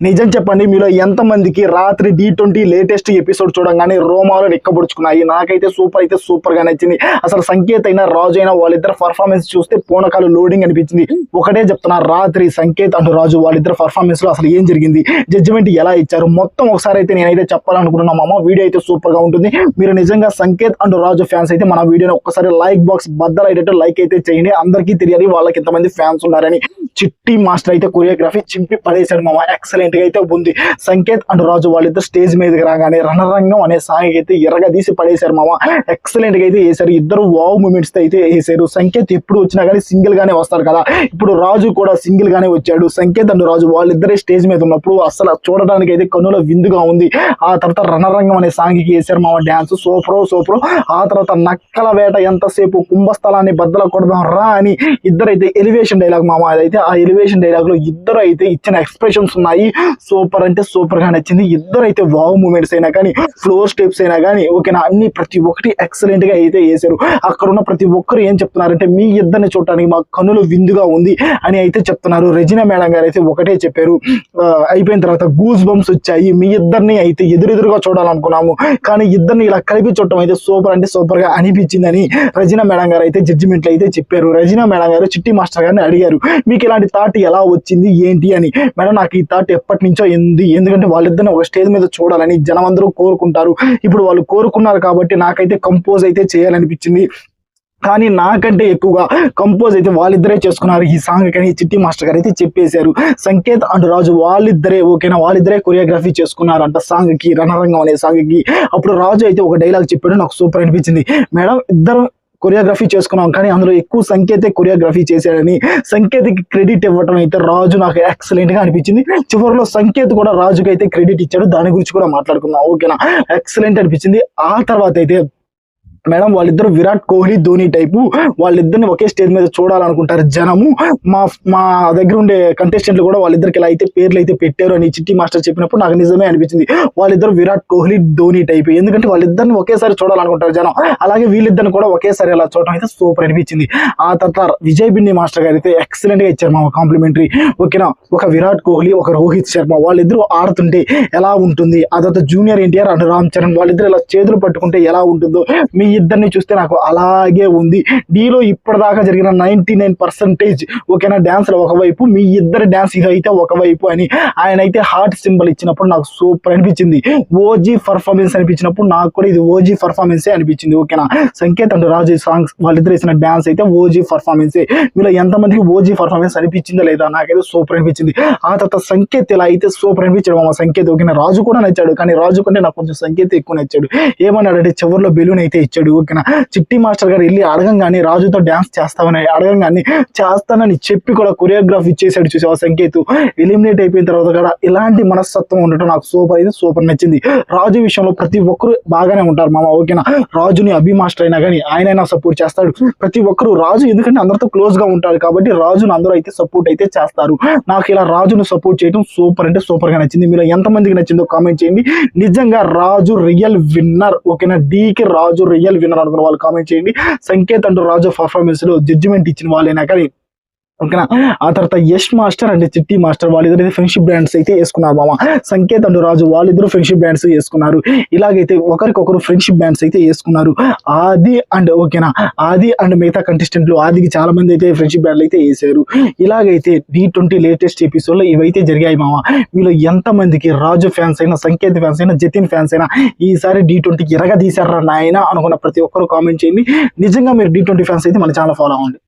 నిజం చెప్పండి, మీలో ఎంతమందికి రాత్రి D20 లేటెస్ట్ ఎపిసోడ్ చూడంగానే రోమాలు నిక్కబొడుచుకున్నాయి? నాకైతే సూపర్ గా నచ్చింది. అసలు సంకేత్ అయినా రాజు అయినా వాళ్ళిద్దరు పర్ఫార్మెన్స్ చూస్తే పూనకాలు లోడింగ్ అనిపించింది. ఒకటే చెప్తున్నా, రాత్రి సంకేత్ అండ్ రాజు వాళ్ళిద్దరు పర్ఫార్మెన్స్ లో అసలు ఏం జరిగింది, జడ్జిమెంట్ ఎలా ఇచ్చారు, మొత్తం ఒకసారి అయితే నేనైతే చెప్పాలనుకుంటున్నా మామ. వీడియో అయితే సూపర్ గా ఉంటుంది. మీరు నిజంగా సంకేత్ అండ్ రాజు ఫ్యాన్స్ అయితే మన వీడియోని ఒక్కసారి లైక్ బాక్స్ బద్దలైనట్టు లైక్ అయితే చేయండి. అందరికీ తెలియాలి వాళ్ళకి ఎంతమంది ఫ్యాన్స్ ఉన్నారని. చిట్టి మాస్టర్ అయితే కొరియోగ్రఫీ చింపి పడేశాడు మామ. ఎక్సలెంట్ గా అయితే ఉంది. సంకేత్ అండ్ రాజు వాళ్ళిద్దరు స్టేజ్ మీదకి రాగానే రణరంగం అనే సాంగ్ అయితే ఎరగదీసి పడేశారు మామ. ఎక్సలెంట్ గా అయితే వేశారు. ఇద్దరు వావ్ మూమెంట్స్ అయితే వేసారు. సంకేత్ ఎప్పుడు వచ్చినా కానీ సింగిల్ గానే వస్తారు కదా, ఇప్పుడు రాజు కూడా సింగిల్ గానే వచ్చాడు. సంకేత్ అండ్ రాజు వాళ్ళిద్దరే స్టేజ్ మీద ఉన్నప్పుడు అసలు చూడడానికి అయితే కన్నుల విందుగా ఉంది. ఆ తర్వాత రణరంగం అనే సాంగ్ కి వేశారు మామ డాన్స్. సూపర్. ఆ తర్వాత నక్కల వేట ఎంతసేపు, కుంభస్థలాన్ని బద్దల కొడదాం రా అని ఇద్దరైతే ఎలివేషన్ డైలాగ్ మామ. అదైతే ఆ ఎలివేషన్ డైలాగ్ లో ఇద్దరు అయితే ఇచ్చిన ఎక్స్ప్రెషన్స్ ఉన్నాయి. సూపర్ అంటే సూపర్ గా నచ్చింది. ఇద్దరు అయితే వావ్ మూమెంట్స్ అయినా కానీ, ఫ్లోర్ స్టెప్స్ అయినా కానీ ఓకేనా, అన్ని ప్రతి ఒక్కటి ఎక్సలెంట్ గా అయితే వేసారు. అక్కడ ఉన్న ప్రతి ఒక్కరు ఏం చెప్తున్నారంటే, మీ ఇద్దరిని చూడటానికి మా కన్నులు విందుగా ఉంది అని అయితే చెప్తున్నారు. రెజినా మేడం గారు అయితే ఒకటే చెప్పారు, అయిపోయిన తర్వాత గూస్ బంప్స్ వచ్చాయి, మీ ఇద్దరిని అయితే ఎదురుగా చూడాలనుకున్నాము, కానీ ఇద్దరిని ఇలా కలిపి చూడటం అయితే సూపర్ అంటే సూపర్ గా అనిపించిందని రెజినా మేడం గారు అయితే జడ్జిమెంట్లు అయితే చెప్పారు. రెజినా మేడం గారు చిట్టి మాస్టర్ గారిని అడిగారు, మీకు ఇలాంటి థాట్ ఎలా వచ్చింది ఏంటి అని. మేడం, నాకు ఈ థాట్ ఎప్పటి నుంచో ఎందుకంటే వాళ్ళిద్దరిని ఒక స్టేజ్ మీద చూడాలని జనం అందరూ కోరుకుంటారు. ఇప్పుడు వాళ్ళు కోరుకున్నారు కాబట్టి నాకైతే కంపోజ్ అయితే చేయాలనిపించింది. కానీ నాకంటే ఎక్కువగా కంపోజ్ అయితే వాళ్ళిద్దరే చేసుకున్నారు ఈ సాంగ్ కానీ చిట్టి మాస్టర్ గారు అయితే చెప్పేశారు. సంకేత్ అండ్ రాజు వాళ్ళిద్దరే ఓకేనా, వాళ్ళిద్దరే కొరియోగ్రఫీ చేసుకున్నారు అంట సాంగ్ కి, రణరంగం అనే సాంగ్ కి. అప్పుడు రాజు అయితే ఒక డైలాగ్ చెప్పాడు, నాకు సూపర్ అనిపించింది. మేడం, ఇద్దరు కొరియోగ్రఫీ చేసుకున్నాం కానీ అందులో ఎక్కువ సంకేతే కొరియోగ్రఫీ చేశాడని సంకేత్కి క్రెడిట్ ఇవ్వడం అయితే రాజు నాకు ఎక్సలెంట్ గా అనిపించింది. చివరిలో సంకేత్ కూడా రాజుకి అయితే క్రెడిట్ ఇచ్చాడు. దాని గురించి కూడా మాట్లాడుకుందాం ఓకేనా. ఎక్సలెంట్ అనిపించింది. ఆ తర్వాత అయితే మేడం, వాళ్ళిద్దరు విరాట్ కోహ్లీ ధోని టైపు, వాళ్ళిద్దరిని ఒకే స్టేజ్ మీద చూడాలనుకుంటారు జనము. మా దగ్గర ఉండే కంటెస్టెంట్లు కూడా వాళ్ళిద్దరికి ఇలా అయితే పేర్లు అయితే పెట్టారు అని చిట్టి మాస్టర్ చెప్పినప్పుడు నాకు నిజమే అనిపించింది. వాళ్ళిద్దరు విరాట్ కోహ్లీ ధోని టైపు, ఎందుకంటే వాళ్ళిద్దరిని ఒకేసారి చూడాలనుకుంటారు జనం. అలాగే వీళ్ళిద్దరిని కూడా ఒకేసారి అలా చూడటం అయితే సూపర్ అనిపించింది. ఆ తర్వాత విజయ్ బిన్ని మాస్టర్ గారు అయితే ఎక్సలెంట్ గా ఇచ్చారు మా కాంప్లిమెంటరీ ఓకేనా. ఒక విరాట్ కోహ్లీ, ఒక రోహిత్ శర్మ వాళ్ళిద్దరు ఆడుతుంటే ఎలా ఉంటుంది, ఆ తర్వాత జూనియర్ ఎన్టీఆర్ అండ్ రామ్ చరణ్ వాళ్ళిద్దరు ఇలా చేతులు పట్టుకుంటే ఎలా ఉంటుందో, మీ ఇద్దరిని చూస్తే నాకు అలాగే ఉంది. డీలో ఇప్పటిదాకా జరిగిన 99% ఓకేనా డాన్స్ లో ఒకవైపు, మీ ఇద్దరు డాన్స్ అయితే ఒకవైపు అని ఆయన అయితే హార్ట్ సింబల్ ఇచ్చినప్పుడు నాకు సూపర్ అనిపించింది. ఓజీ పర్ఫార్మెన్స్ అనిపించినప్పుడు నాకు కూడా ఇది ఓజీ పర్ఫార్మెన్సే అనిపించింది ఓకేనా. సంకేత్ అండ్ రాజు సాంగ్స్ వాళ్ళిద్దరు వేసిన డాన్స్ అయితే ఓజీ పర్ఫార్మెన్సే. వీళ్ళు ఎంతమందికి ఓజీ పర్ఫార్మెన్స్ అనిపించిందా లేదా, నాకైతే సూపర్ అనిపించింది. ఆ తర్వాత సంకేత్ ఇలా అయితే సూపర్ అనిపించాడు మా సంకేత్ ఓకేనా. రాజు కూడా నచ్చాడు, కానీ రాజు కంటే నాకు కొంచెం సంకేత్ ఎక్కువ నచ్చాడు. ఏమన్నాడంటే చివరిలో బెలూన్ అయితే ఇచ్చాడు ఓకేనా. చిట్టి మాస్టర్ గారు వెళ్ళి అడగంగానే రాజుతో డాన్స్ చేస్తామని అడగంగానే చేస్తానని చెప్పి కూడా కొరియోగ్రాఫ్ ఇచ్చేసాడు. చూసావా సంకేత్ ఎలిమినేట్ అయిపోయిన తర్వాత కూడా ఇలాంటి మనస్తత్వం ఉండటం నాకు సూపర్ నచ్చింది. రాజు విషయంలో ప్రతి ఒక్కరు బాగానే ఉంటారు మామ ఓకేనా. రాజుని అభి మాస్టర్ అయినా కానీ ఆయనైనా సపోర్ట్ చేస్తాడు. ప్రతి ఒక్కరు రాజు ఎందుకంటే అందరితో క్లోజ్ గా ఉంటారు కాబట్టి రాజును అందరూ అయితే సపోర్ట్ అయితే చేస్తారు. నాకు ఇలా రాజును సపోర్ట్ చేయడం సూపర్ అంటే సూపర్ గా నచ్చింది. మీరు ఎంతమందికి నచ్చిందో కామెంట్ చేయండి. నిజంగా రాజు రియల్ విన్నర్ ఓకేనా. డీకి రాజు రియల్ విన్నర్ అనుకున్న వాళ్ళు కామెంట్ చేయండి. సంకేత్ అంటూ రాజు పర్ఫార్మెన్స్ లో జడ్జిమెంట్ ఇచ్చిన వాళ్ళైనా కానీ ఓకేనా. ఆ తర్వాత యష్ మాస్టర్ అండ్ చిట్టి మాస్టర్ వాళ్ళిద్దరు ఫ్రెండ్షిప్ బ్యాండ్స్ అయితే వేసుకున్నారు మామ. సంకేత్ అండ్ రాజు వాళ్ళిద్దరు ఫ్రెండ్షిప్ బ్యాండ్స్ వేసుకున్నారు. ఇలాగైతే ఒకరికొకరు ఫ్రెండ్షిప్ బ్యాండ్స్ అయితే వేసుకున్నారు. ఆది అండ్ ఓకేనా, ఆది అండ్ మిగతా కంటెస్టెంట్లు, ఆదికి చాలా మంది అయితే ఫ్రెండ్షిప్ బ్యాండ్లు అయితే వేసారు. ఇలాగైతే D20 లేటెస్ట్ ఎపిసోడ్ లో ఇవైతే జరిగాయి మామ. వీళ్ళు ఎంతమందికి రాజు ఫ్యాన్స్ అయినా, సంకేత్ ఫ్యాన్స్ అయినా, జతిన్ ఫ్యాన్స్ అయినా ఈసారి D20 ఎరగ తీశారా నాయన అనుకున్న ప్రతి ఒక్కరు కామెంట్ చేయండి. నిజంగా మీరు D20 ఫ్యాన్స్ అయితే మన ఛానల్ ఫాలో అవ్వండి.